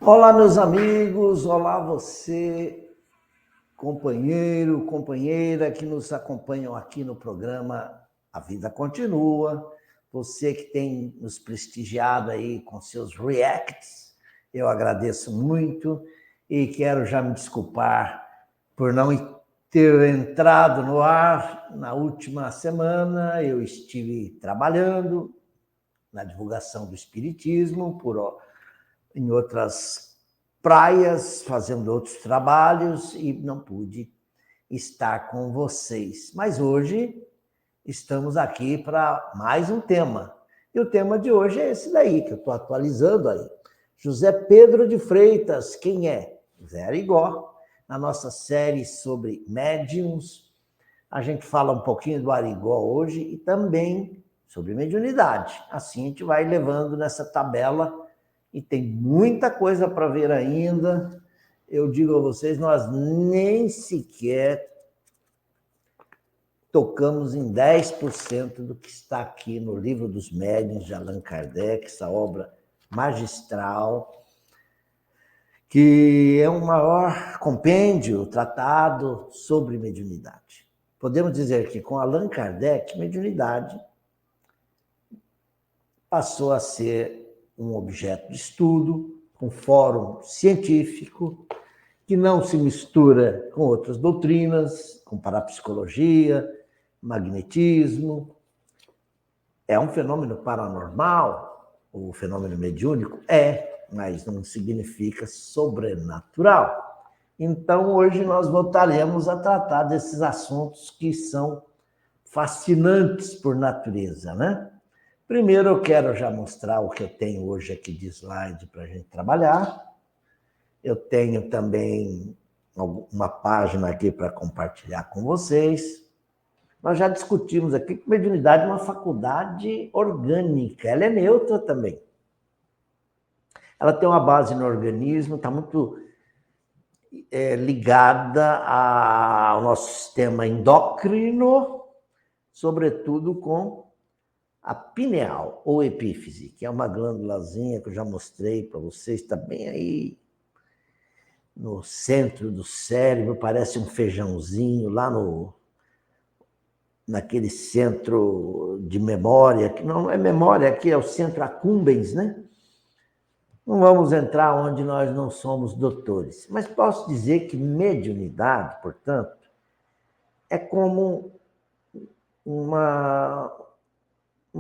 Olá, meus amigos, olá você, companheiro, companheira que nos acompanham aqui no programa A Vida Continua, você que tem nos prestigiado aí com seus reacts, eu agradeço muito e quero já me desculpar por não ter entrado no ar na última semana. Eu estive trabalhando na divulgação do Espiritismo em outras praias, fazendo outros trabalhos e não pude estar com vocês. Mas hoje estamos aqui para mais um tema. E o tema de hoje é esse daí, que eu estou atualizando aí. José Pedro de Freitas, quem é? Zé Arigó. Na nossa série sobre médiums, a gente fala um pouquinho do Arigó hoje e também sobre mediunidade. Assim a gente vai levando nessa tabela e tem muita coisa para ver ainda. Eu digo a vocês, nós nem sequer tocamos em 10% do que está aqui no Livro dos Médiuns de Allan Kardec, essa obra magistral, que é um maior compêndio, tratado sobre mediunidade. Podemos dizer que com Allan Kardec, mediunidade passou a ser um objeto de estudo, um fórum científico, que não se mistura com outras doutrinas, com parapsicologia, magnetismo. É um fenômeno paranormal, o fenômeno mediúnico? É, mas não significa sobrenatural. Então, hoje nós voltaremos a tratar desses assuntos que são fascinantes por natureza, né? Primeiro, eu quero já mostrar o que eu tenho hoje aqui de slide para a gente trabalhar. Eu tenho também uma página aqui para compartilhar com vocês. Nós já discutimos aqui que mediunidade é uma faculdade orgânica, ela é neutra também. Ela tem uma base no organismo, está muito ligada ao nosso sistema endócrino, sobretudo com a pineal ou epífise, que é uma glândulazinha que eu já mostrei para vocês, está bem aí no centro do cérebro, parece um feijãozinho lá naquele centro de memória, que não é memória, aqui é o centro accumbens, né? Não vamos entrar onde nós não somos doutores, mas posso dizer que mediunidade, portanto, é como uma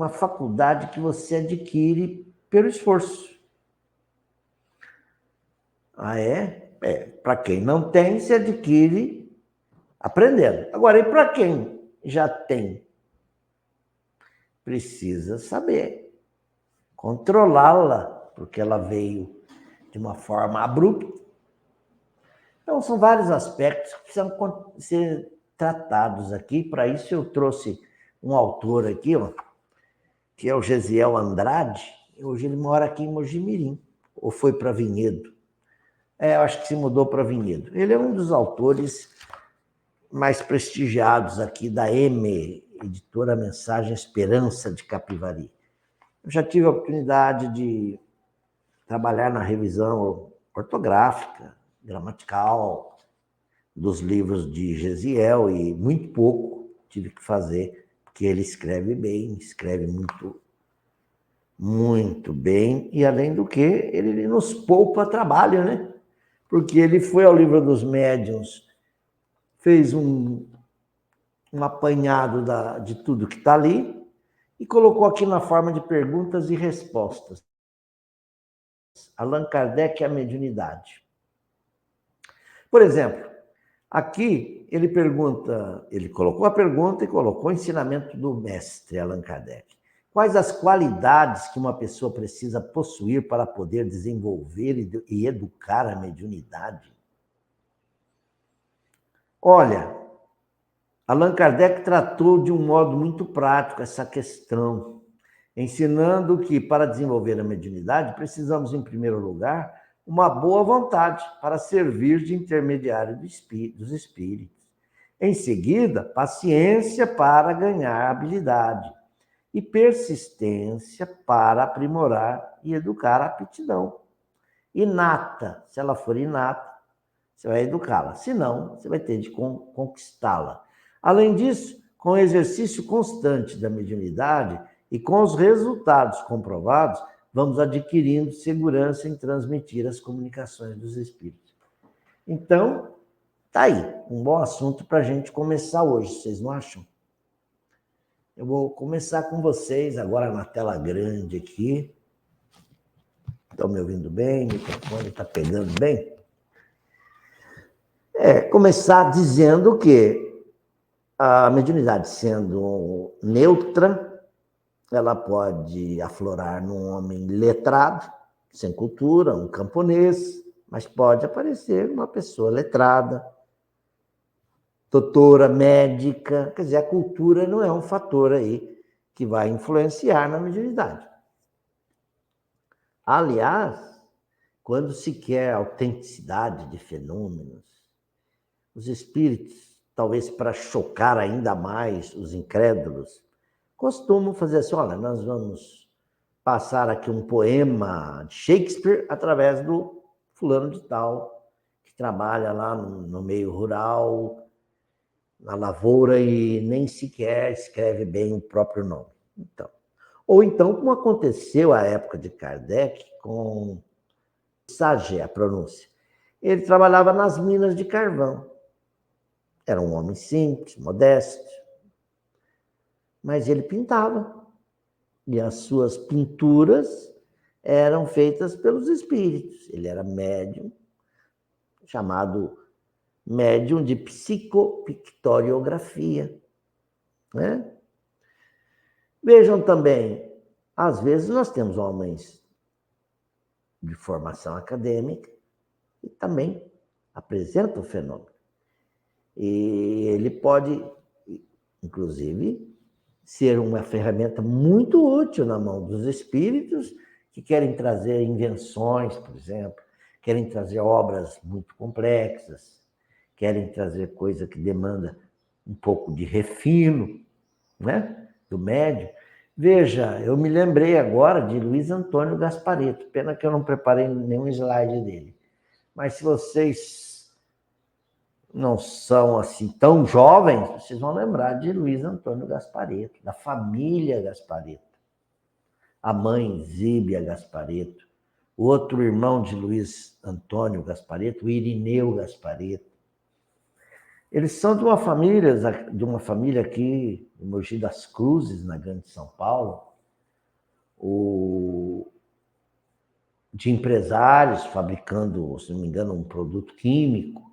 faculdade que você adquire pelo esforço. Ah, é? Para quem não tem, se adquire aprendendo. Agora, e para quem já tem? Precisa saber controlá-la, porque ela veio de uma forma abrupta. Então, são vários aspectos que precisam ser tratados aqui. Para isso, eu trouxe um autor aqui, ó, que é o Gesiel Andrade. Hoje ele mora aqui em Mojimirim, ou foi para Vinhedo. Eu acho que se mudou para Vinhedo. Ele é um dos autores mais prestigiados aqui da editora Mensagem Esperança de Capivari. Eu já tive a oportunidade de trabalhar na revisão ortográfica, gramatical dos livros de Gesiel e muito pouco tive que fazer, porque ele escreve bem, escreve muito, muito bem, e além do que, ele nos poupa trabalho, né? Porque ele foi ao Livro dos Médiuns, fez um apanhado de tudo que está ali e colocou aqui na forma de perguntas e respostas. Allan Kardec e a mediunidade. Por exemplo, aqui ele pergunta, ele colocou a pergunta e colocou o ensinamento do mestre Allan Kardec. Quais as qualidades que uma pessoa precisa possuir para poder desenvolver e educar a mediunidade? Olha, Allan Kardec tratou de um modo muito prático essa questão, ensinando que para desenvolver a mediunidade precisamos, em primeiro lugar, uma boa vontade para servir de intermediário dos espíritos. Em seguida, paciência para ganhar habilidade e persistência para aprimorar e educar a aptidão. inata. Se ela for inata, você vai educá-la. Se não, você vai ter de conquistá-la. Além disso, com o exercício constante da mediunidade e com os resultados comprovados, vamos adquirindo segurança em transmitir as comunicações dos espíritos. Então, tá aí, um bom assunto para a gente começar hoje, vocês não acham? Eu vou começar com vocês agora na tela grande aqui. Estão me ouvindo bem? O microfone está pegando bem? Começar dizendo que a mediunidade sendo neutra, ela pode aflorar num homem letrado, sem cultura, um camponês, mas pode aparecer uma pessoa letrada, doutora, médica. Quer dizer, a cultura não é um fator aí que vai influenciar na mediunidade. Aliás, quando se quer autenticidade de fenômenos, os espíritos, talvez para chocar ainda mais os incrédulos, costumam fazer assim: olha, nós vamos passar aqui um poema de Shakespeare através do fulano de tal, que trabalha lá no meio rural, na lavoura, e nem sequer escreve bem o próprio nome. Então, ou então, como aconteceu à época de Kardec com Sage, a pronúncia. Ele trabalhava nas minas de carvão. Era um homem simples, modesto, mas ele pintava. E as suas pinturas eram feitas pelos espíritos. Ele era médium, chamado médium de psicopictoriografia, né? Vejam também, às vezes nós temos homens de formação acadêmica e também apresentam o fenômeno. E ele pode, inclusive, ser uma ferramenta muito útil na mão dos espíritos que querem trazer invenções, por exemplo, querem trazer obras muito complexas, querem trazer coisa que demanda um pouco de refino, né, do médium. Veja, eu me lembrei agora de Luiz Antônio Gasparetto, pena que eu não preparei nenhum slide dele. Mas se vocês não são assim tão jovens, vocês vão lembrar de Luiz Antônio Gasparetto, da família Gasparetto. A mãe Zíbia Gasparetto, o outro irmão de Luiz Antônio Gasparetto, o Irineu Gasparetto. Eles são de uma família aqui em Mogi das Cruzes, na Grande São Paulo, de empresários fabricando, se não me engano, um produto químico.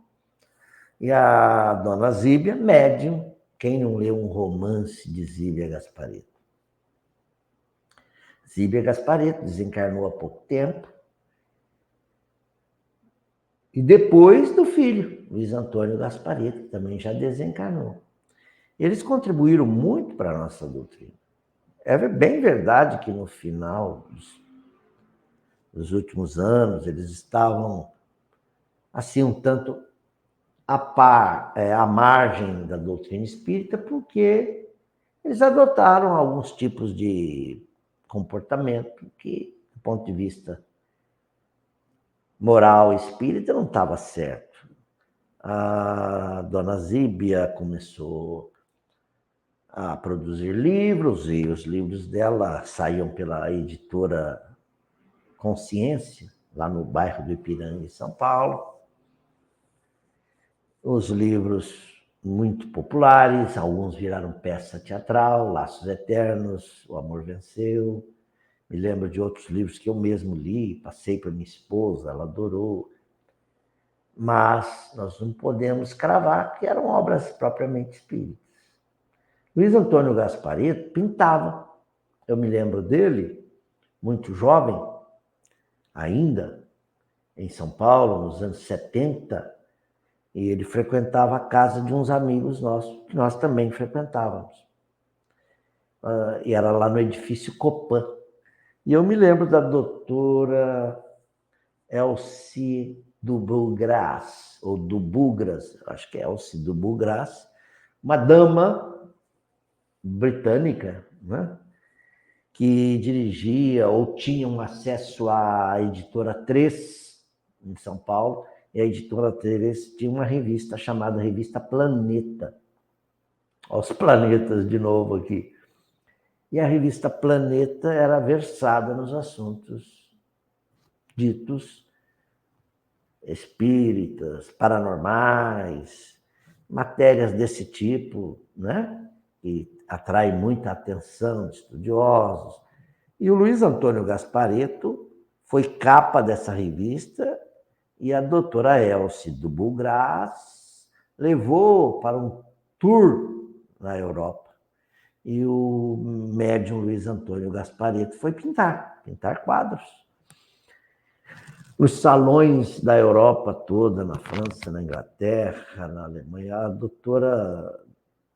E a dona Zíbia, médium. Quem não leu um romance de Zíbia Gasparetto? Zíbia Gasparetto desencarnou há pouco tempo. E depois do filho, Luiz Antônio Gasparetto, que também já desencarnou. Eles contribuíram muito para a nossa doutrina. É bem verdade que no final dos últimos anos eles estavam assim um tanto à margem da doutrina espírita, porque eles adotaram alguns tipos de comportamento que, do ponto de vista moral espírita, não estava certo. A dona Zíbia começou a produzir livros, e os livros dela saíam pela editora Consciência, lá no bairro do Ipiranga, em São Paulo. Os livros muito populares, alguns viraram peça teatral, Laços Eternos, O Amor Venceu. Me lembro de outros livros que eu mesmo li, passei para minha esposa, ela adorou. Mas nós não podemos cravar que eram obras propriamente espíritas. Luiz Antônio Gasparetto pintava. Eu me lembro dele, muito jovem, ainda, em São Paulo, nos anos 70, e ele frequentava a casa de uns amigos nossos, que nós também frequentávamos. E era lá no edifício Copan. E eu me lembro da doutora Elsie Dubugras, ou Dubugras, acho que é Elsie Dubugras, uma dama britânica, né, que dirigia ou tinha um acesso à editora 3, em São Paulo, e a editora Teresa tinha uma revista chamada Revista Planeta. Olha os planetas de novo aqui. E a revista Planeta era versada nos assuntos ditos espíritas, paranormais, matérias desse tipo, né? Que atrai muita atenção de estudiosos. E o Luiz Antônio Gasparetto foi capa dessa revista e a doutora Elce do Bulgras levou para um tour na Europa. E o médium Luiz Antônio Gasparetto foi pintar quadros. Os salões da Europa toda, na França, na Inglaterra, na Alemanha, a doutora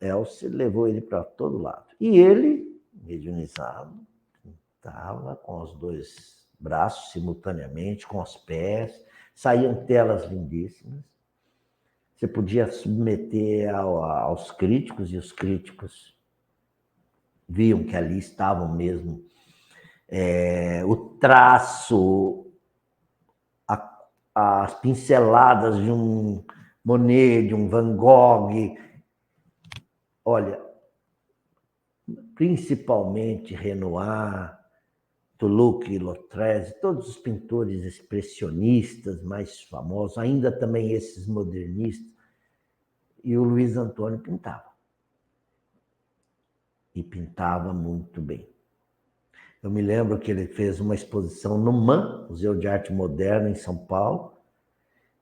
Elce levou ele para todo lado. E ele, mediunizado, pintava com os dois braços simultaneamente, com os pés, saíam telas lindíssimas. Você podia submeter aos críticos, e os críticos viam que ali estavam mesmo o traço, as pinceladas de um Monet, de um Van Gogh. Olha, principalmente Renoir, Toulouse-Lautrec, todos os pintores expressionistas mais famosos, ainda também esses modernistas, e o Luiz Antônio pintava. E pintava muito bem. Eu me lembro que ele fez uma exposição no MAM, Museu de Arte Moderna, em São Paulo,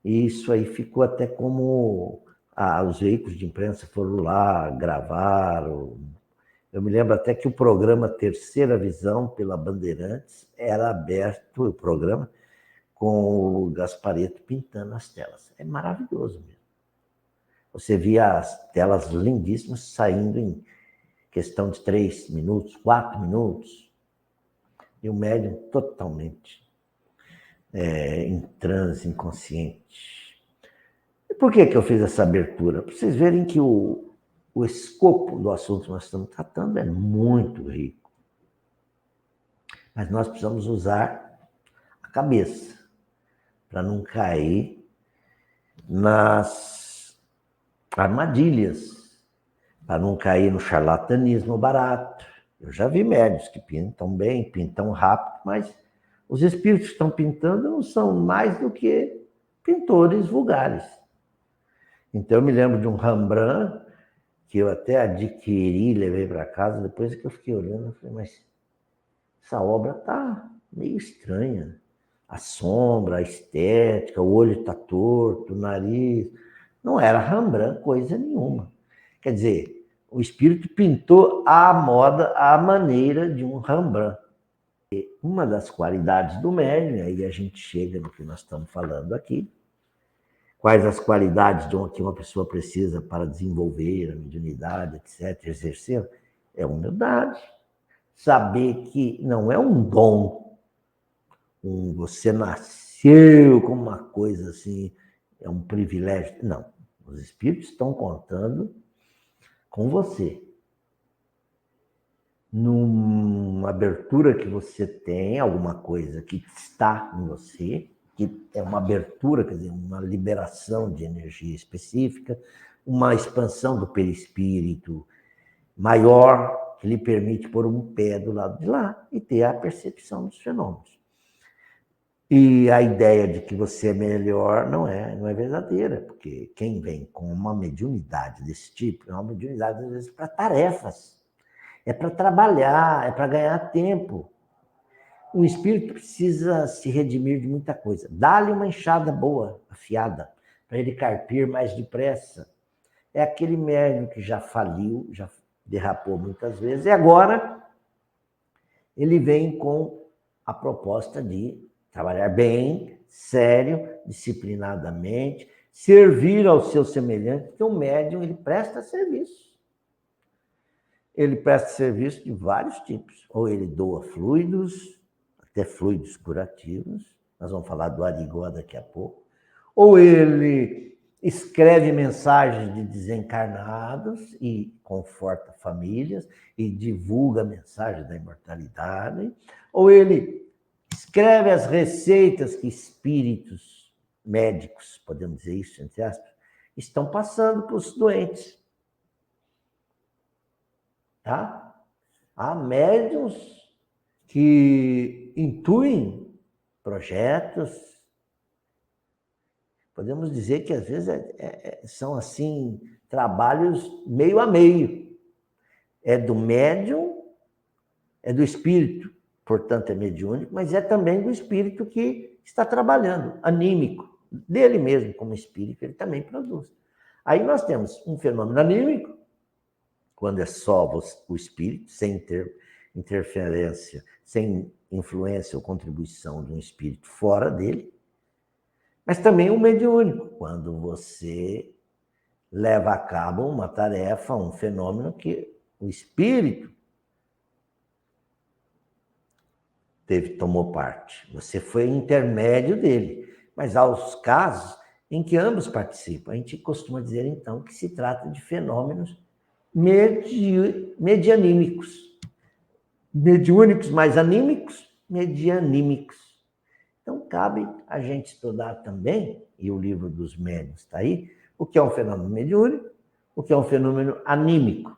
e isso aí ficou até como os veículos de imprensa foram lá, gravaram. Eu me lembro até que o programa Terceira Visão, pela Bandeirantes, era aberto, o programa, com o Gasparetto pintando as telas. É maravilhoso mesmo. Você via as telas lindíssimas saindo em questão de 3 minutos, 4 minutos, e o médium totalmente em transe, inconsciente. E por que eu fiz essa abertura? Para vocês verem que o escopo do assunto que nós estamos tratando é muito rico. Mas nós precisamos usar a cabeça para não cair nas armadilhas, para não cair no charlatanismo barato. Eu já vi médios que pintam bem, pintam rápido, mas os espíritos que estão pintando não são mais do que pintores vulgares. Então, eu me lembro de um Rembrandt que eu até adquiri, levei para casa, depois que eu fiquei olhando, eu falei, mas essa obra está meio estranha. A sombra, a estética, o olho está torto, o nariz. Não era Rembrandt coisa nenhuma. Quer dizer, o espírito pintou à moda, à maneira de um Rembrandt. E uma das qualidades do médium, aí a gente chega no que nós estamos falando aqui, quais as qualidades que uma pessoa precisa para desenvolver a mediunidade, etc., exercer, é humildade. Saber que não é um dom, você nasceu com uma coisa assim, é um privilégio. Não, os espíritos estão contando com você. Numa abertura que você tem, alguma coisa que está em você, que é uma abertura, quer dizer, uma liberação de energia específica, uma expansão do perispírito maior, que lhe permite pôr um pé do lado de lá e ter a percepção dos fenômenos. E a ideia de que você é melhor não é verdadeira, porque quem vem com uma mediunidade desse tipo, é uma mediunidade, às vezes, para tarefas, é para trabalhar, é para ganhar tempo. O espírito precisa se redimir de muita coisa. Dá-lhe uma enxada boa, afiada, para ele carpir mais depressa. É aquele médium que já faliu, já derrapou muitas vezes, e agora ele vem com a proposta de trabalhar bem, sério, disciplinadamente, servir ao seu semelhante, porque o médium ele presta serviço. Ele presta serviço de vários tipos. Ou ele doa fluidos, até fluidos curativos, nós vamos falar do Arigó daqui a pouco. Ou ele escreve mensagens de desencarnados e conforta famílias e divulga a mensagem da imortalidade. Ou ele escreve as receitas que espíritos médicos, podemos dizer isso, entre aspas, estão passando para os doentes. Tá? Há médiuns que intuem projetos. Podemos dizer que, às vezes, são, assim, trabalhos meio a meio. É do médium, é do espírito, portanto, é mediúnico, mas é também do espírito que está trabalhando, anímico. Dele mesmo, como espírito, ele também produz. Aí nós temos um fenômeno anímico, quando é só o espírito, sem interferência, sem influência ou contribuição de um espírito fora dele, mas também o mediúnico, quando você leva a cabo uma tarefa, um fenômeno que o espírito tomou parte. Você foi intermédio dele. Mas há os casos em que ambos participam. A gente costuma dizer, então, que se trata de fenômenos medianímicos. Mediúnicos mais anímicos, medianímicos. Então, cabe a gente estudar também, e o livro dos médiuns está aí, o que é um fenômeno mediúnico, o que é um fenômeno anímico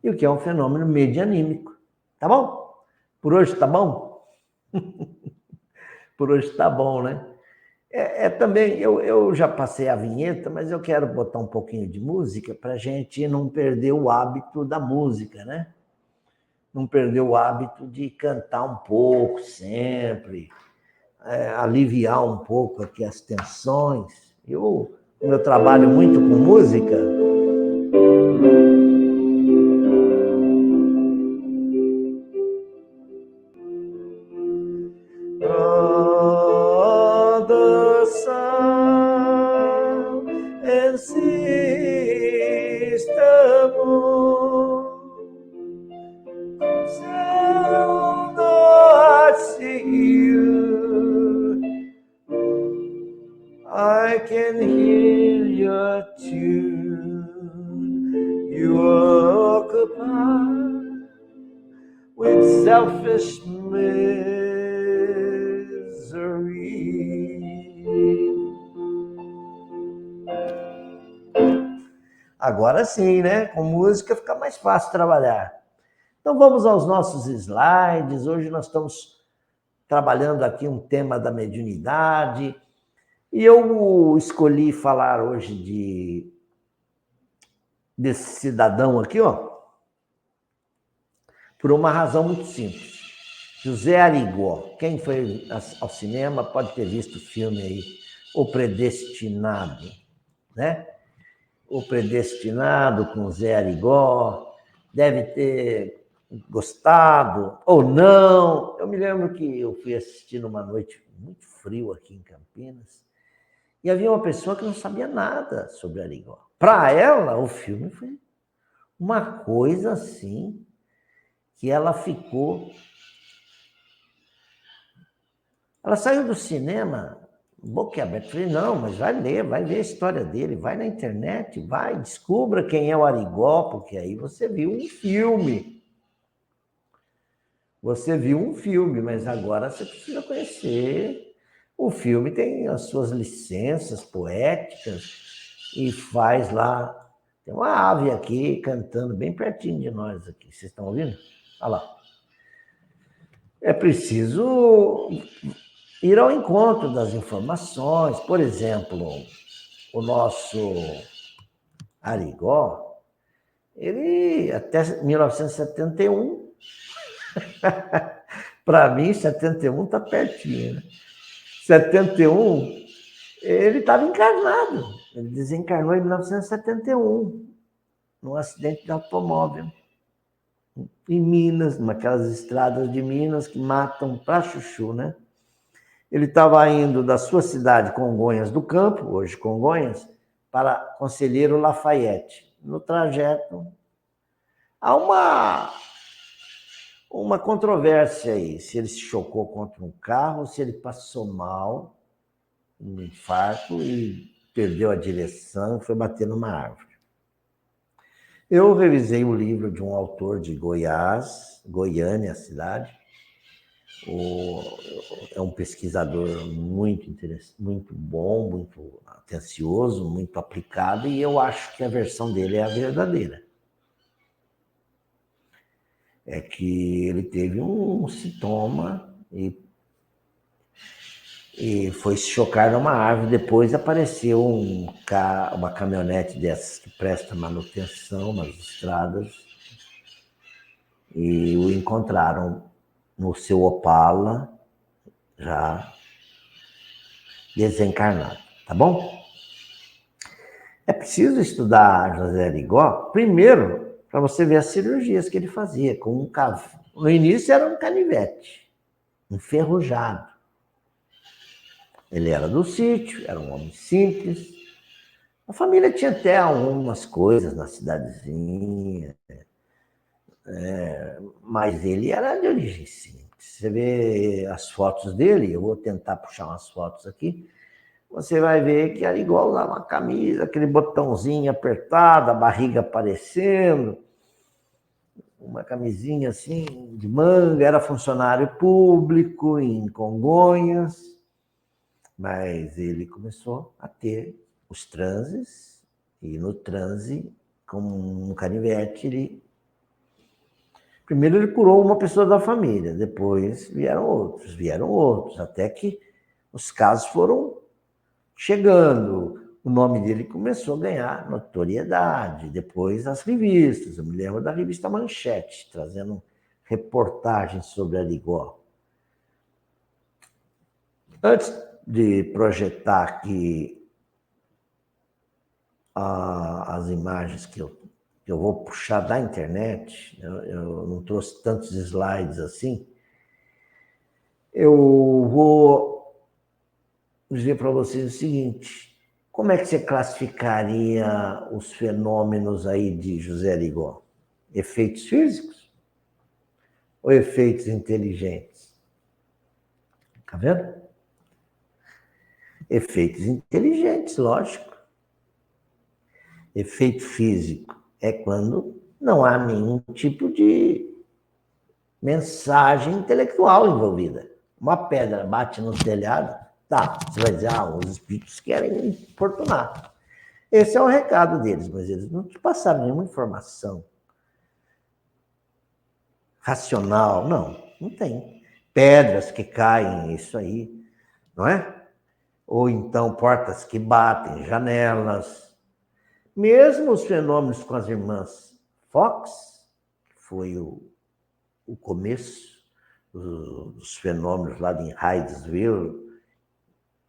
e o que é um fenômeno medianímico. Tá bom? Por hoje tá bom? Por hoje tá bom, né? Também, eu já passei a vinheta, mas eu quero botar um pouquinho de música para a gente não perder o hábito da música, né? Não perder o hábito de cantar um pouco sempre, aliviar um pouco aqui as tensões. Eu trabalho muito com música. I can hear your tune. You are occupied with selfish misery. Agora sim, né? Com música fica mais fácil trabalhar. Então vamos aos nossos slides. Hoje nós estamos trabalhando aqui um tema da mediunidade. E eu escolhi falar hoje desse cidadão aqui, ó, por uma razão muito simples. José Arigó. Quem foi ao cinema pode ter visto o filme aí, O Predestinado, né? O Predestinado com Zé Arigó. Deve ter gostado ou não. Eu me lembro que eu fui assistir numa noite muito frio aqui em Campinas. E havia uma pessoa que não sabia nada sobre Arigó. Para ela, o filme foi uma coisa assim, que ela ficou... Ela saiu do cinema, boquiaberta. Falei, não, mas vai ler, vai ver a história dele, vai na internet, vai, descubra quem é o Arigó, porque aí você viu um filme. Você viu um filme, mas agora você precisa conhecer... O filme tem as suas licenças poéticas e faz lá... Tem uma ave aqui cantando bem pertinho de nós aqui. Vocês estão ouvindo? Olha lá. É preciso ir ao encontro das informações. Por exemplo, o nosso Arigó, ele até 1971... Para mim, 71 está pertinho, né? 71, ele estava encarnado. Ele desencarnou em 1971, num acidente de automóvel, em Minas, naquelas estradas de Minas que matam para chuchu, né? Ele estava indo da sua cidade, Congonhas do Campo, hoje Congonhas, para Conselheiro Lafayette. No trajeto, há uma controvérsia aí, se ele se chocou contra um carro, se ele passou mal, um infarto e perdeu a direção, foi bater numa árvore. Eu revisei o livro de um autor de Goiás, Goiânia, a cidade, É um pesquisador muito interessante, muito bom, muito atencioso, muito aplicado, e eu acho que a versão dele é a verdadeira. É que ele teve um sintoma e foi se chocar numa árvore. Depois apareceu uma caminhonete dessas que presta manutenção nas estradas e o encontraram no seu Opala, já desencarnado, tá bom? É preciso estudar José Arigó, primeiro, para você ver as cirurgias que ele fazia. No início era um canivete, enferrujado. Ele era do sítio, era um homem simples. A família tinha até algumas coisas na cidadezinha, mas ele era de origem simples. Você vê as fotos dele, eu vou tentar puxar umas fotos aqui, você vai ver que era igual usar uma camisa, aquele botãozinho apertado, a barriga aparecendo, uma camisinha assim de manga, era funcionário público em Congonhas, mas ele começou a ter os transes, e no transe, como um canivete, primeiro ele curou uma pessoa da família, depois vieram outros, até que os casos foram chegando. O nome dele começou a ganhar notoriedade, depois as revistas. Eu me lembro da revista Manchete, trazendo reportagens sobre Arigó. Antes de projetar aqui as imagens que eu vou puxar da internet, eu não trouxe tantos slides assim, eu vou dizer para vocês o seguinte: como é que você classificaria os fenômenos aí de José Arigó? Efeitos físicos ou efeitos inteligentes? Tá vendo? Efeitos inteligentes, lógico. Efeito físico é quando não há nenhum tipo de mensagem intelectual envolvida. Uma pedra bate no telhado, tá, você vai dizer, os espíritos querem me importunar. Esse é o recado deles, mas eles não te passaram nenhuma informação racional, não tem. Pedras que caem, isso aí, não é? Ou então portas que batem, janelas. Mesmo os fenômenos com as irmãs Fox, que foi o começo dos fenômenos lá em Hydesville,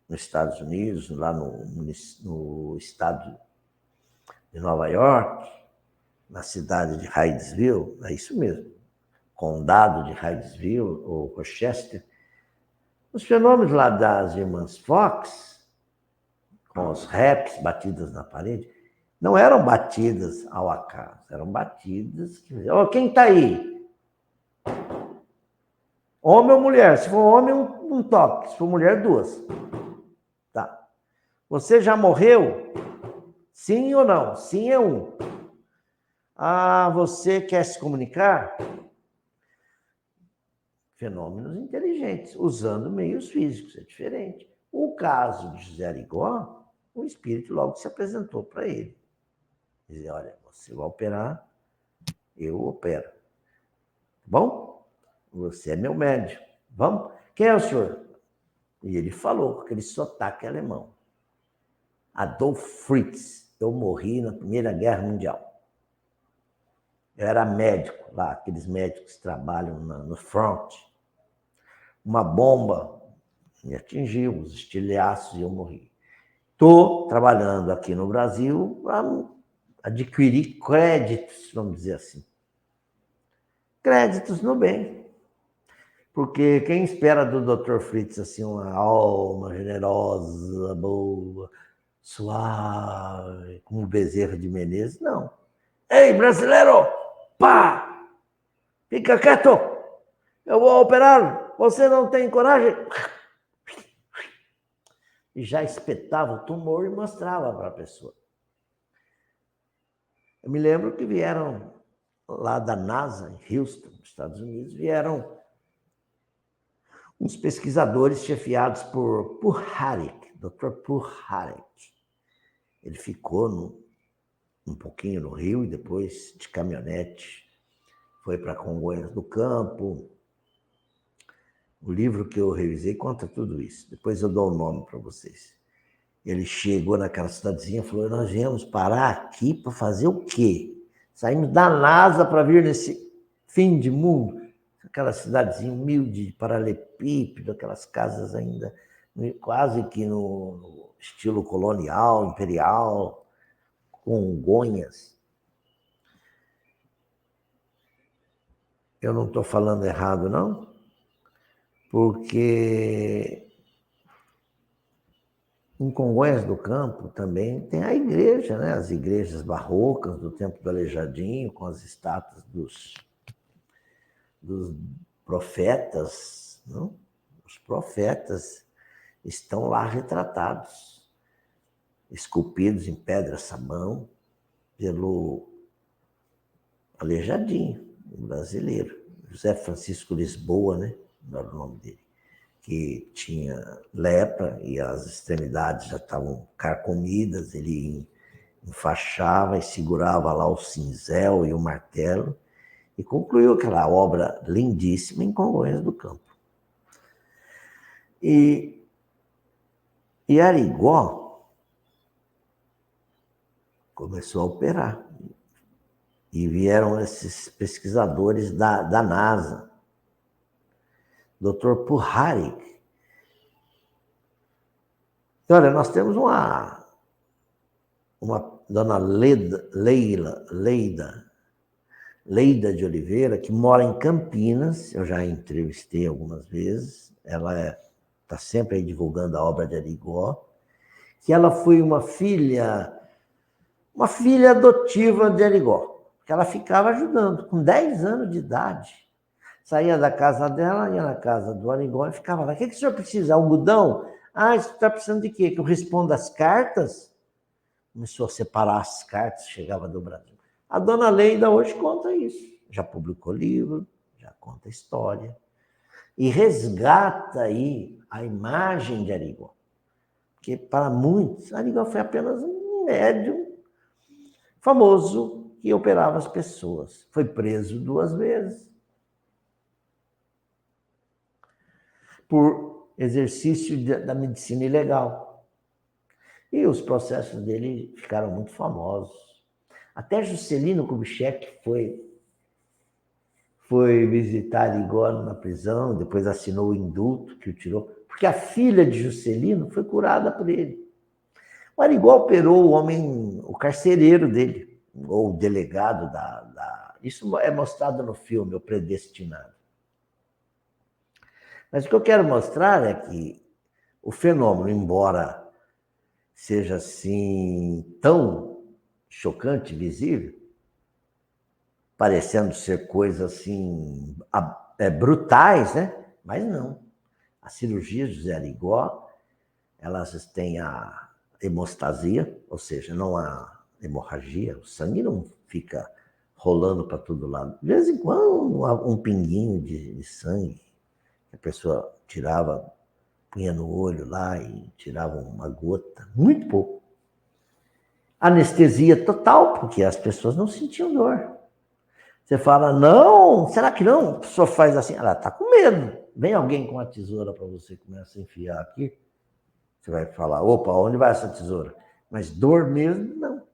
nos Estados Unidos, lá no estado de Nova York, na cidade de Hydesville, é isso mesmo, condado de Hydesville ou Rochester. Os fenômenos lá das irmãs Fox, com os raps batidas na parede, não eram batidas ao acaso, eram batidas que quem está aí? Homem ou mulher? Se for homem, um toque. Se for mulher, duas. Tá. Você já morreu? Sim ou não? Sim é um. Você quer se comunicar? Fenômenos inteligentes, usando meios físicos, é diferente. O caso de José Arigó, o espírito logo se apresentou para ele. Dizia, olha, você vai operar, eu opero. Tá bom? Você é meu médico. Vamos? Quem é o senhor? E ele falou com aquele sotaque alemão. Adolf Fritz. Eu morri na Primeira Guerra Mundial. Eu era médico lá, aqueles médicos que trabalham no front. Uma bomba me atingiu, os estilhaços e eu morri. Estou trabalhando aqui no Brasil para adquirir créditos, vamos dizer assim. Créditos no bem. Porque quem espera do Dr. Fritz assim, uma alma generosa, boa, suave, como o Bezerra de Menezes, não. Ei, brasileiro! Pá! Fica quieto! Eu vou operar! Você não tem coragem? E já espetava o tumor e mostrava para a pessoa. Eu me lembro que vieram lá da NASA, em Houston, nos Estados Unidos, vieram uns pesquisadores chefiados por Puharich, Dr. Puharich. Ele ficou um pouquinho no Rio e depois de caminhonete foi para Congonhas do Campo. O livro que eu revisei conta tudo isso. Depois eu dou o nome para vocês. Ele chegou naquela cidadezinha e falou: nós viemos parar aqui para fazer o quê? Saímos da NASA para vir nesse fim de mundo. Aquela cidadezinha humilde, de paralelepípedo, aquelas casas ainda quase que no estilo colonial, imperial, Congonhas. Eu não estou falando errado, não? Porque em Congonhas do Campo também tem a igreja, né? As igrejas barrocas do tempo do Aleijadinho, com as estátuas dos profetas. Não? Os profetas estão lá retratados, esculpidos em pedra-sabão pelo Aleijadinho, um brasileiro. José Francisco Lisboa, né? Não era o nome dele. Que tinha lepra e as extremidades já estavam carcomidas, ele enfaixava e segurava lá o cinzel e o martelo e concluiu aquela obra lindíssima em Congonhas do Campo. E Arigó começou a operar e vieram esses pesquisadores da NASA, Dr. Puharich. E olha, nós temos uma dona Leida de Oliveira, que mora em Campinas, eu já entrevistei algumas vezes, ela está sempre aí divulgando a obra de Arigó, que ela foi uma filha adotiva de Arigó, que ela ficava ajudando, com 10 anos de idade. Saía da casa dela, ia na casa do Arigó e ficava lá. O que o senhor precisa? Algodão? Ah, você está precisando de quê? Que eu responda as cartas? Começou a separar as cartas, chegava do Brasil. A dona Leida hoje conta isso. Já publicou livro, já conta história. E resgata aí a imagem de Arigó. Porque para muitos, Arigó foi apenas um médium famoso que operava as pessoas. Foi preso 2 vezes. Por exercício da medicina ilegal. E os processos dele ficaram muito famosos. Até Juscelino Kubitschek foi visitar Arigó na prisão, depois assinou o indulto que o tirou, porque a filha de Juscelino foi curada por ele. O Arigó operou o carcereiro dele, ou o delegado Isso é mostrado no filme, O Predestinado. Mas o que eu quero mostrar é que o fenômeno, embora seja assim tão chocante, visível, parecendo ser coisas assim brutais, né? Mas não. As cirurgias de José Arigó, elas têm a hemostasia, ou seja, não há hemorragia, o sangue não fica rolando para todo lado. De vez em quando, um pinguinho de sangue, a pessoa tirava, punha no olho lá e tirava uma gota, muito pouco. Anestesia total, porque as pessoas não sentiam dor. Você fala, não, será que não? A pessoa faz assim, ela está com medo. Vem alguém com uma tesoura para você, começa a enfiar aqui, você vai falar, opa, onde vai essa tesoura? Mas dor mesmo, não.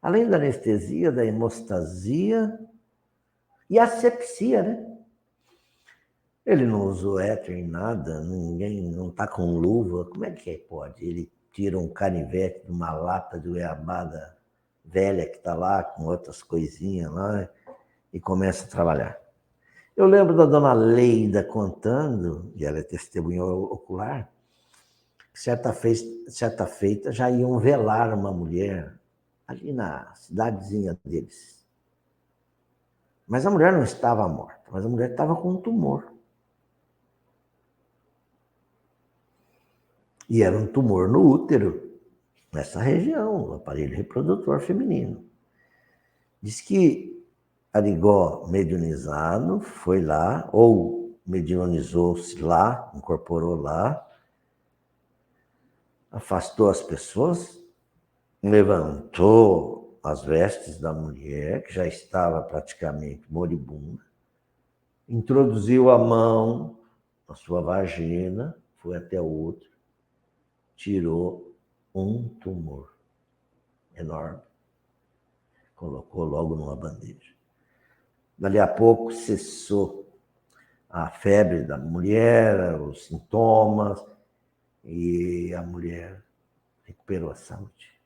Além da anestesia, da hemostasia e asepsia, né? Ele não usou éter em nada, ninguém não está com luva. Como é que pode? Ele tira um canivete de uma lata de goiabada velha que está lá, com outras coisinhas lá, e começa a trabalhar. Eu lembro da dona Leida contando, e ela é testemunha ocular, que certa feita já iam velar uma mulher ali na cidadezinha deles. Mas a mulher não estava morta, mas a mulher estava com um tumor. E era um tumor no útero, nessa região, no aparelho reprodutor feminino. Diz que Arigó, mediunizado, foi lá, ou mediunizou-se lá, incorporou lá, afastou as pessoas, levantou as vestes da mulher, que já estava praticamente moribunda, introduziu a mão na sua vagina, foi até o útero, tirou um tumor enorme, colocou logo numa bandeja. Dali a pouco cessou a febre da mulher, os sintomas, e a mulher recuperou a saúde.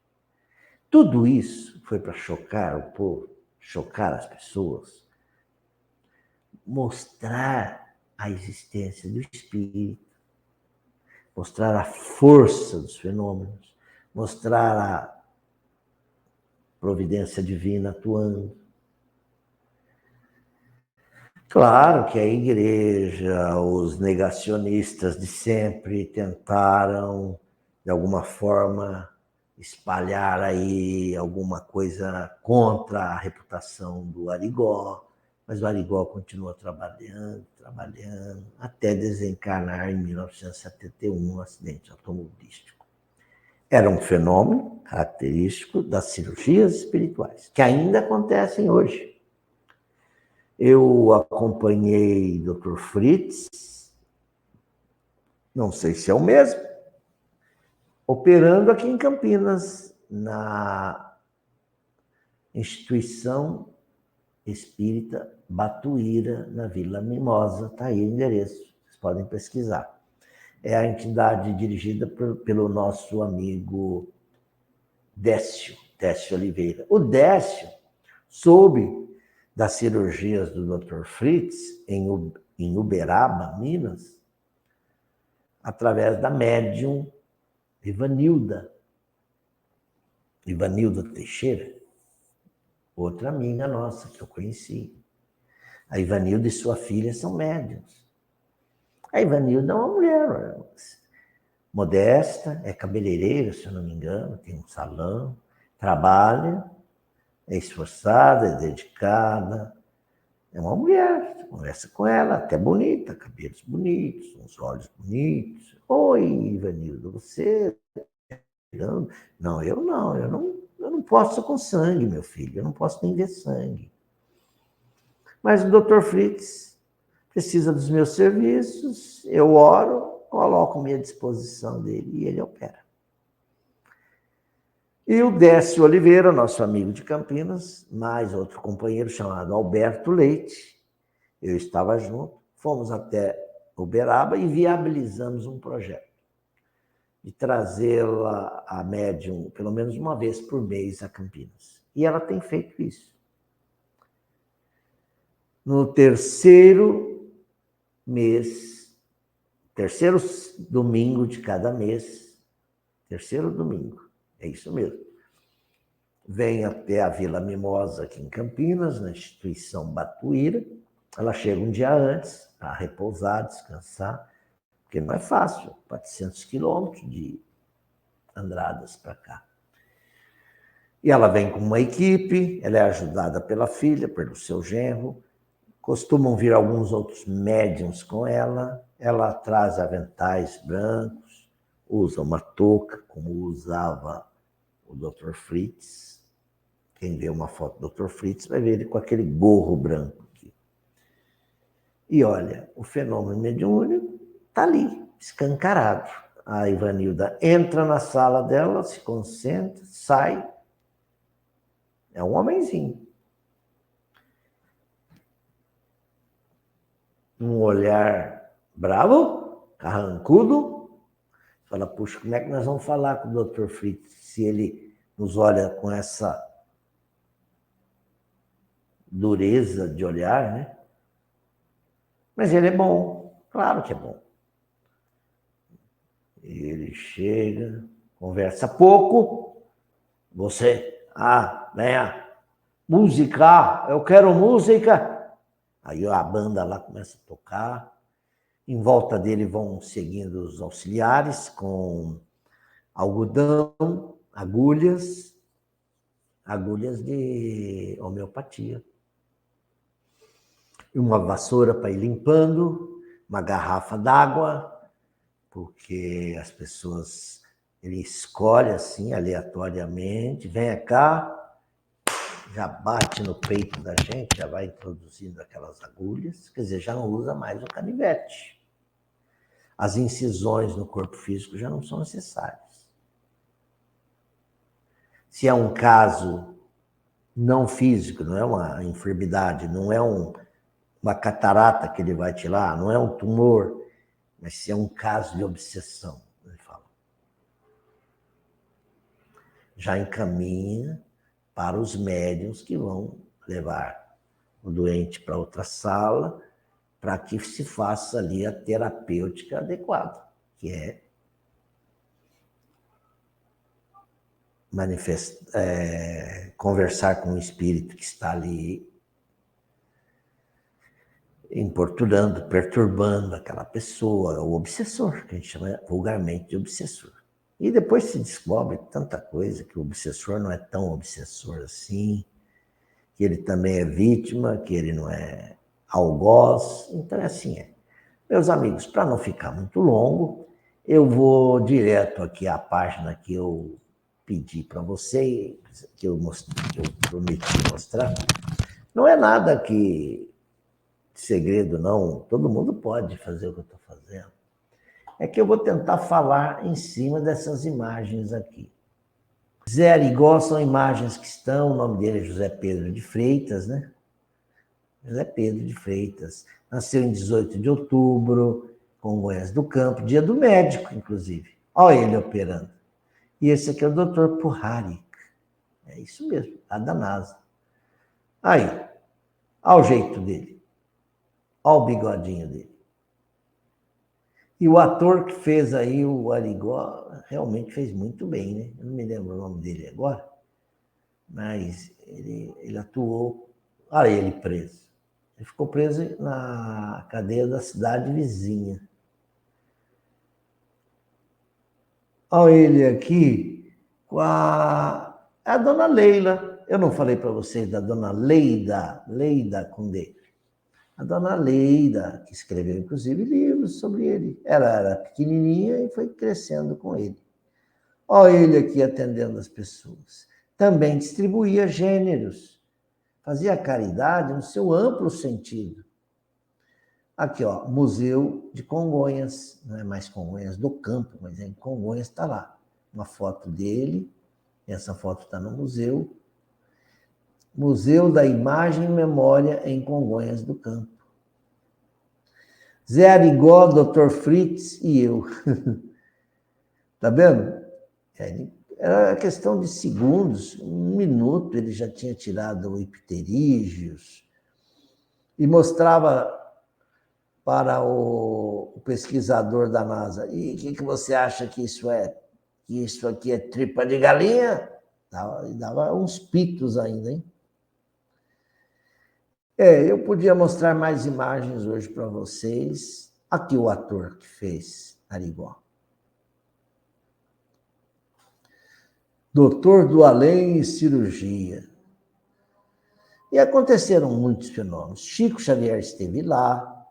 Tudo isso foi para chocar o povo, chocar as pessoas, mostrar a existência do espírito, mostrar a força dos fenômenos, mostrar a providência divina atuando. Claro que a igreja, os negacionistas de sempre tentaram, de alguma forma, espalhar aí alguma coisa contra a reputação do Arigó, mas o Arigó continua trabalhando, até desencarnar em 1971, um acidente automobilístico. Era um fenômeno característico das cirurgias espirituais, que ainda acontecem hoje. Eu acompanhei Dr. Fritz, não sei se é o mesmo, operando aqui em Campinas, na Instituição Espírita Batuíra, na Vila Mimosa. Está aí o endereço, vocês podem pesquisar. É a entidade dirigida pelo nosso amigo Décio Oliveira. O Décio soube das cirurgias do Dr. Fritz em Uberaba, Minas, através da médium Ivanilda Teixeira, outra amiga nossa que eu conheci. A Ivanilda e sua filha são médiums. A Ivanilda é uma mulher modesta, é cabeleireira, se eu não me engano, tem um salão, trabalha, é esforçada, é dedicada, é uma mulher, você conversa com ela, até bonita, cabelos bonitos, uns olhos bonitos. Oi, Ivanilda, você... Não, eu não posso com sangue, meu filho, eu não posso nem ver sangue. Mas o Dr. Fritz precisa dos meus serviços, eu oro, coloco-me à disposição dele e ele opera. E o Décio Oliveira, nosso amigo de Campinas, mais outro companheiro chamado Alberto Leite, eu estava junto, fomos até Uberaba e viabilizamos um projeto de trazê-la a médium pelo menos uma vez por mês a Campinas. E ela tem feito isso. No terceiro domingo de cada mês, terceiro domingo, é isso mesmo, vem até a Vila Mimosa, aqui em Campinas, na Instituição Batuíra. Ela chega um dia antes para repousar, descansar, porque não é fácil, 400 quilômetros de Andradas para cá. E ela vem com uma equipe, ela é ajudada pela filha, pelo seu genro, costumam vir alguns outros médiums com ela, ela traz aventais brancos, usa uma touca, como usava o Dr. Fritz. Quem vê uma foto do Dr. Fritz vai ver ele com aquele gorro branco aqui. E olha, o fenômeno mediúnico está ali, escancarado. A Ivanilda entra na sala dela, se concentra, sai. É um homenzinho. Um olhar bravo, carrancudo. Fala, puxa, como é que nós vamos falar com o Dr. Fritz se ele nos olha com essa dureza de olhar, né? Mas ele é bom, claro que é bom. Ele chega, conversa pouco. Você, venha, música, eu quero música. Aí a banda lá começa a tocar. Em volta dele vão seguindo os auxiliares com algodão, agulhas de homeopatia. E uma vassoura para ir limpando. uma garrafa d'água, porque as pessoas, ele escolhe assim, aleatoriamente, vem cá, já bate no peito da gente, já vai introduzindo aquelas agulhas, quer dizer, já não usa mais o canivete. As incisões no corpo físico já não são necessárias. Se é um caso não físico, não é uma enfermidade, não é uma catarata que ele vai tirar, não é um tumor, mas se é um caso de obsessão, ele fala. Já encaminha para os médiuns que vão levar o doente para outra sala, para que se faça ali a terapêutica adequada, que é conversar com o espírito que está ali importunando, perturbando aquela pessoa, o obsessor, que a gente chama vulgarmente de obsessor. E depois se descobre tanta coisa, que o obsessor não é tão obsessor assim, que ele também é vítima, que ele não é algoz, então é assim. Meus amigos, para não ficar muito longo, eu vou direto aqui à página que eu pedi para vocês, que eu prometi mostrar. Não é nada que segredo, não. Todo mundo pode fazer o que eu estou fazendo. É que eu vou tentar falar em cima dessas imagens aqui. Zé Arigó são imagens que estão, o nome dele é José Pedro de Freitas, né? José Pedro de Freitas. Nasceu em 18 de outubro, Congonhas do Campo, dia do médico, inclusive. Olha ele operando. E esse aqui é o Dr. Puharich. É isso mesmo, lá da NASA. Aí, olha o jeito dele. Olha o bigodinho dele. E o ator que fez aí o Arigó realmente fez muito bem, né? Eu não me lembro o nome dele agora, mas ele atuou. Olha ele preso. Ele ficou preso na cadeia da cidade vizinha. Olha ele aqui com a dona Leila. Eu não falei para vocês da dona Leida com D. A dona Leida, que escreveu inclusive livros sobre ele. Ela era pequenininha e foi crescendo com ele. Olha ele aqui atendendo as pessoas. Também distribuía gêneros. Fazia caridade no seu amplo sentido. Aqui, ó, Museu de Congonhas, não é mais Congonhas do Campo, mas em Congonhas está lá. Uma foto dele, essa foto está no museu. Museu da Imagem e Memória em Congonhas do Campo. Zé Arigó, Dr. Fritz e eu. Tá vendo? Era questão de segundos, 1 minuto, ele já tinha tirado o ipterígios e mostrava para o pesquisador da NASA. E o que você acha que isso é? Que isso aqui é tripa de galinha? Dava uns pitos ainda, hein? Eu podia mostrar mais imagens hoje para vocês. Aqui o ator que fez Arigó. Doutor do Além e Cirurgia. E aconteceram muitos fenômenos. Chico Xavier esteve lá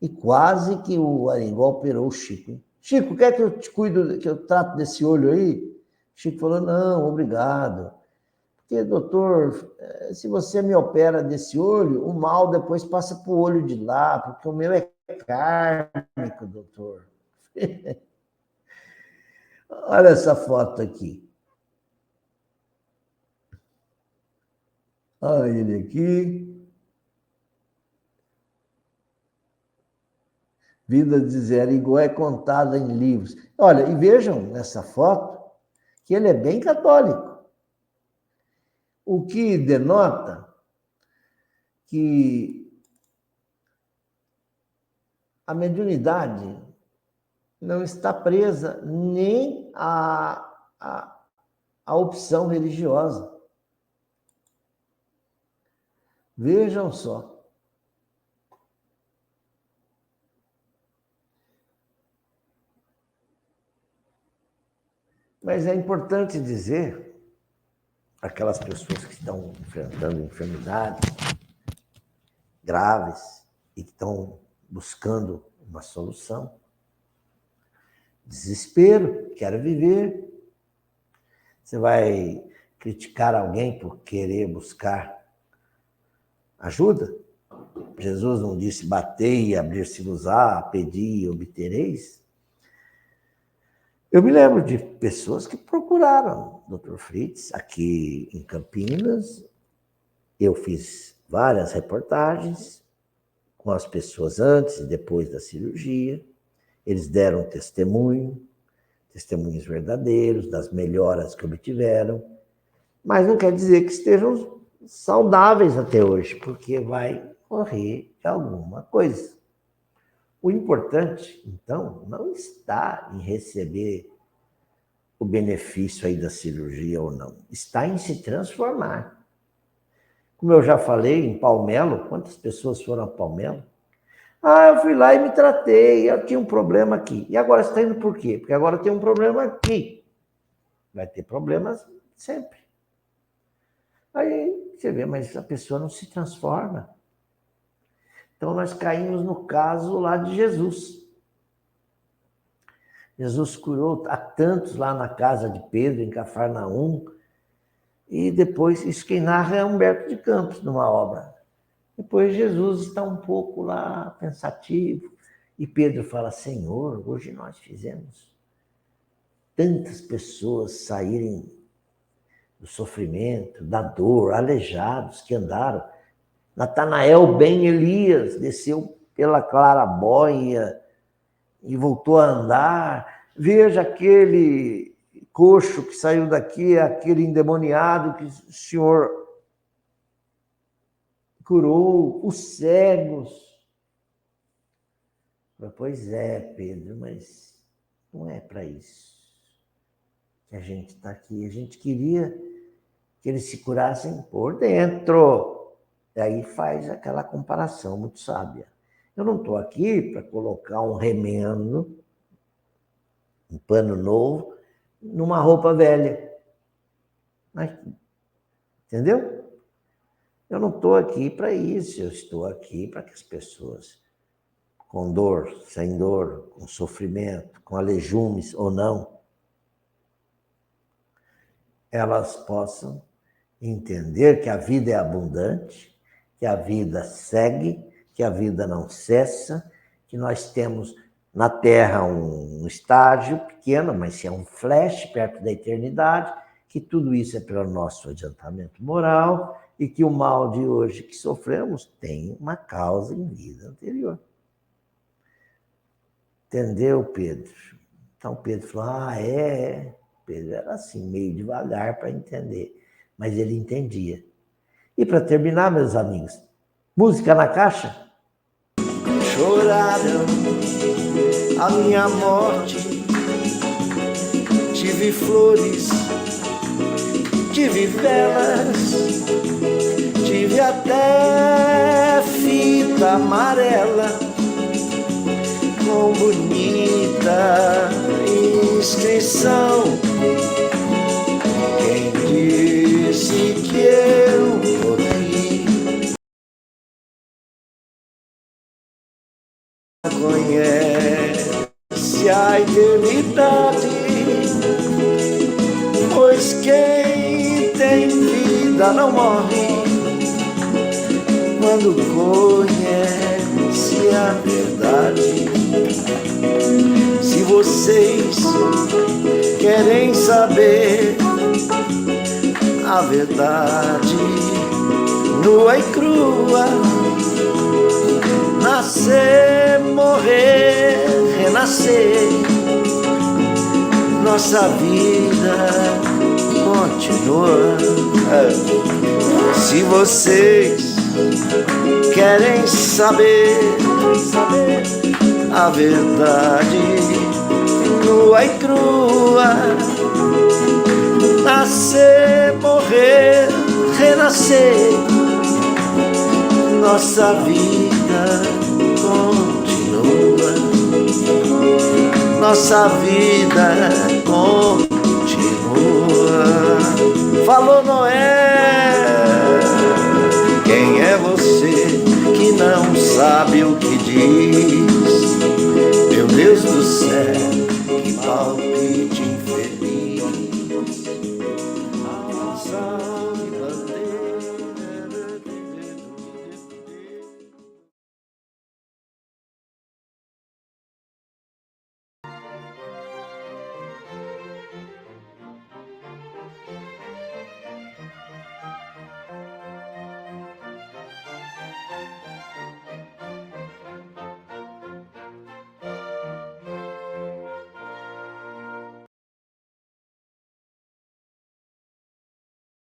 e quase que o Arigó operou o Chico. Chico, quer que eu te cuido, que eu trato desse olho aí? Chico falou, não, obrigado. Porque, doutor, se você me opera desse olho, o mal depois passa para o olho de lá, porque o meu é kármico, doutor. Olha essa foto aqui. Olha ele aqui. Vida de Zé Arigó é contada em livros. Olha, e vejam nessa foto que ele é bem católico. O que denota que a mediunidade não está presa nem à opção religiosa. Vejam só. Mas é importante dizer, aquelas pessoas que estão enfrentando enfermidades graves e que estão buscando uma solução. Desespero, quero viver. Você vai criticar alguém por querer buscar ajuda? Jesus não disse, batei, abrir-se-vos-á, pedi e obtereis? Eu me lembro de pessoas que procuraram Dr. Fritz aqui em Campinas. Eu fiz várias reportagens com as pessoas antes e depois da cirurgia. Eles deram testemunhos verdadeiros das melhoras que obtiveram, mas não quer dizer que estejam saudáveis até hoje, porque vai morrer de alguma coisa. O importante, então, não está em receber o benefício aí da cirurgia ou não, está em se transformar. Como eu já falei, em Palmelo, quantas pessoas foram a Palmelo? Eu fui lá e me tratei, eu tinha um problema aqui. E agora você está indo por quê? Porque agora tem um problema aqui. Vai ter problemas sempre. Aí você vê, mas a pessoa não se transforma. Então nós caímos no caso lá de Jesus. Jesus curou a tantos lá na casa de Pedro, em Cafarnaum. E depois, isso quem narra é Humberto de Campos, numa obra. Depois Jesus está um pouco lá pensativo. E Pedro fala, Senhor, hoje nós fizemos tantas pessoas saírem do sofrimento, da dor, aleijados que andaram. Natanael ben Elias desceu pela claraboia e voltou a andar. Veja aquele coxo que saiu daqui, aquele endemoniado que o Senhor curou, os cegos. Pois é, Pedro, mas não é para isso que a gente está aqui. A gente queria que eles se curassem por dentro. E aí faz aquela comparação muito sábia. Eu não estou aqui para colocar um remendo, um pano novo, numa roupa velha. Entendeu? Eu não estou aqui para isso. Eu estou aqui para que as pessoas, com dor, sem dor, com sofrimento, com alejumes ou não, elas possam entender que a vida é abundante, que a vida segue, que a vida não cessa, que nós temos na Terra um estágio pequeno, mas é um flash perto da eternidade, que tudo isso é pelo nosso adiantamento moral e que o mal de hoje que sofremos tem uma causa em vida anterior. Entendeu, Pedro? Então Pedro falou, Pedro era assim, meio devagar para entender, mas ele entendia. E para terminar, meus amigos, música na caixa? Choraram a minha morte, tive flores, tive velas, tive até fita amarela, com bonita inscrição. Quem disse que eu morri conhece a eternidade, pois quem tem vida não morre quando conhece a verdade. Se vocês querem saber a verdade nua e crua, nascer, morrer, renascer, nossa vida continua. Se vocês querem saber a verdade nua e crua, nascer, morrer, renascer, nossa vida continua, nossa vida continua. Falou Noé, quem é você que não sabe o que diz? do céu.